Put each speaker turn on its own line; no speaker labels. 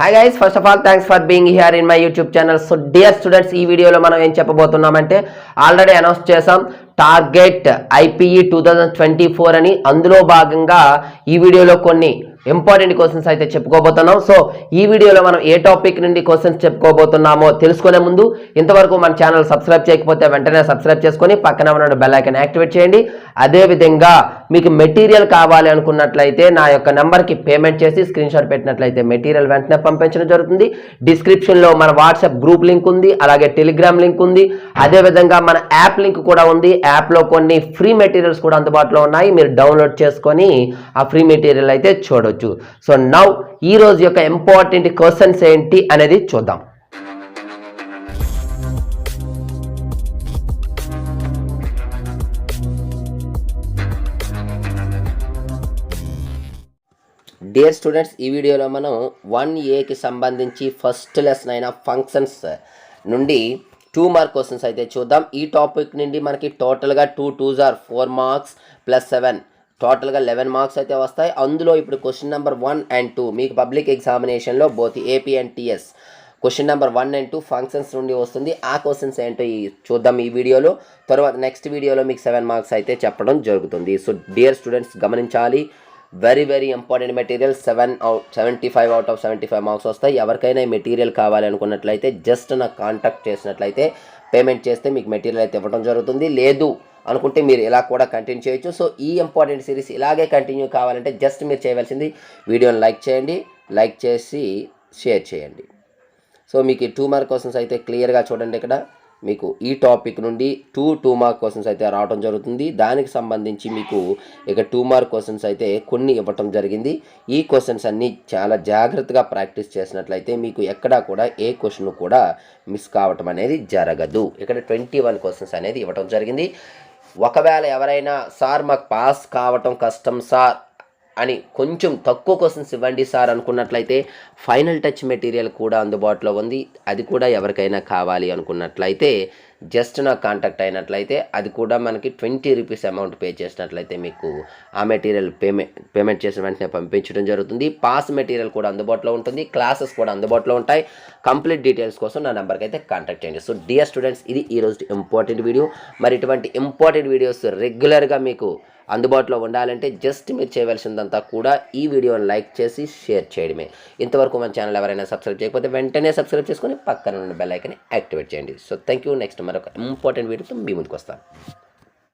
Hi guys, first of all thanks for being here in my YouTube channel. So dear students, ఈ వీడియోలో మనం ఏం చెప్పబోతున్నామంటే already announce చేసాం target IPE 2024 అని. అందులో భాగంగా ఈ వీడియోలో కొన్ని ఇంపార్టెంట్ క్వశ్చన్స్ అయితే చెప్పుకోబోతున్నాం. సో ఈ వీడియోలో మనం ఏ టాపిక్ నుండి క్వశ్చన్స్ చెప్పుకోబోతున్నామో తెలుసుకునే ముందు ఇంతవరకు మన ఛానల్ సబ్స్క్రైబ్ చేయకపోతే వెంటనే సబ్స్క్రైబ్ చేసుకొని పక్కన ఉన్న బెల్ ఐకాన్ యాక్టివేట్ చేయండి. అదేవిధంగా మీకు మెటీరియల్ కావాలి అనుకున్నట్లయితే నా యొక్క నెంబర్కి పేమెంట్ చేసి స్క్రీన్ షాట్ పెట్టినట్లయితే మెటీరియల్ వెంటనే పంపించడం జరుగుతుంది. డిస్క్రిప్షన్లో మన వాట్సాప్ గ్రూప్ లింక్ ఉంది, అలాగే టెలిగ్రామ్ లింక్ ఉంది, అదేవిధంగా మన యాప్ లింక్ కూడా ఉంది. యాప్లో కొన్ని ఫ్రీ మెటీరియల్స్ కూడా అందుబాటులో ఉన్నాయి, మీరు డౌన్లోడ్ చేసుకొని ఆ ఫ్రీ మెటీరియల్ అయితే చూడవచ్చు. సో నౌ ఈ రోజు యొక్క ఇంపార్టెంట్ క్వశ్చన్స్ ఏంటి అనేది చూద్దాం. డియర్ స్టూడెంట్స్, ఈ వీడియోలో మనం 1Aకి సంబంధించి ఫస్ట్ లెసన్ అయిన ఫంక్షన్స్ నుండి 2 మార్క్ క్వశ్చన్స్ అయితే చూద్దాం. ఈ టాపిక్ నుండి మనకి టోటల్గా 2 2s are 4 మార్క్స్ ప్లస్ 7 టోటల్గా 11 మార్క్స్ అయితే వస్తాయి. అందులో ఇప్పుడు క్వశ్చన్ నెంబర్ 1 and 2 మీకు పబ్లిక్ ఎగ్జామినేషన్లో both AP and TS question number 1 and 2 functions నుండి వస్తుంది. ఆ క్వశ్చన్స్ ఏంటో చూద్దాం ఈ వీడియోలో. తర్వాత నెక్స్ట్ వీడియోలో మీకు 7 మార్క్స్ అయితే చెప్పడం జరుగుతుంది. సో డియర్ స్టూడెంట్స్ గమనించాలి, very very important material. 75 out of 75 marks వస్తాయి. ఎవరికైనా ఈ మెటీరియల్ కావాలి అనుకున్నట్లయితే జస్ట్ నాకు కాంటాక్ట్ చేసినట్లయితే పేమెంట్ చేస్తే మీకు మెటీరియల్ అయితే ఇవ్వడం జరుగుతుంది. లేదు అనుకుంటే మీరు ఇలా కూడా కంటిన్యూ చేయొచ్చు. సో ఈ ఇంపార్టెంట్ సిరీస్ ఇలాగే కంటిన్యూ కావాలంటే జస్ట్ మీరు చేయవలసింది వీడియోని లైక్ చేయండి, లైక్ చేసి షేర్ చేయండి. సో మీకు ఈ 2 మార్క్ క్వశ్చన్స్ అయితే క్లియర్గా చూడండి. ఇక్కడ మీకు ఈ టాపిక్ నుండి 2 మార్క్ క్వశ్చన్స్ అయితే రావడం జరుగుతుంది. దానికి సంబంధించి మీకు ఇక 2 మార్క్ క్వశ్చన్స్ అయితే కొన్ని ఇవ్వటం జరిగింది. ఈ క్వశ్చన్స్ అన్నీ చాలా జాగ్రత్తగా ప్రాక్టీస్ చేసినట్లయితే మీకు ఎక్కడా కూడా ఏ క్వశ్చన్ కూడా మిస్ కావటం అనేది జరగదు. ఇక్కడ 21 క్వశ్చన్స్ అనేది ఇవ్వటం జరిగింది. ఒకవేళ ఎవరైనా సార్ మాకు పాస్ కావటం కష్టం సార్ అని కొంచెం తక్కువ క్వశ్చన్స్ ఇవ్వండి సార్ అనుకున్నట్లయితే ఫైనల్ టచ్ మెటీరియల్ కూడా అందుబాటులో ఉంది. అది కూడా ఎవరికైనా కావాలి అనుకున్నట్లయితే జస్ట్ నాకు కాంటాక్ట్ అయినట్లయితే అది కూడా మనకి 20 రూపీస్ అమౌంట్ పే చేసినట్లయితే మీకు ఆ మెటీరియల్ పేమెంట్ చేసిన వెంటనే పంపించడం జరుగుతుంది. పాస్ మెటీరియల్ కూడా అందుబాటులో ఉంటుంది, క్లాసెస్ కూడా అందుబాటులో ఉంటాయి. కంప్లీట్ డీటెయిల్స్ కోసం నా నెంబర్కి అయితే కాంటాక్ట్ చేయండి. సో డియర్ స్టూడెంట్స్, ఇది ఈరోజు ఇంపార్టెంట్ వీడియో. మరి ఇటువంటి ఇంపార్టెంట్ వీడియోస్ రెగ్యులర్గా మీకు అందుబాటులో ఉండాలంటే జస్ట్ మీరు చేయవలసిందంతా కూడా ఈ వీడియోని లైక్ చేసి షేర్ చేయడమే. ఇంతవరకు మన ఛానల్ ఎవరైనా సబ్స్క్రైబ్ చేయకపోతే వెంటనే సబ్స్క్రైబ్ చేసుకొని పక్కన ఉన్న బెల్ ఐకాన్ని యాక్టివేట్ చేయండి. So thank you. నెక్స్ట్ మరొక ఇంపార్టెంట్ వీడియోతో మీ ముందుకు వస్తాను.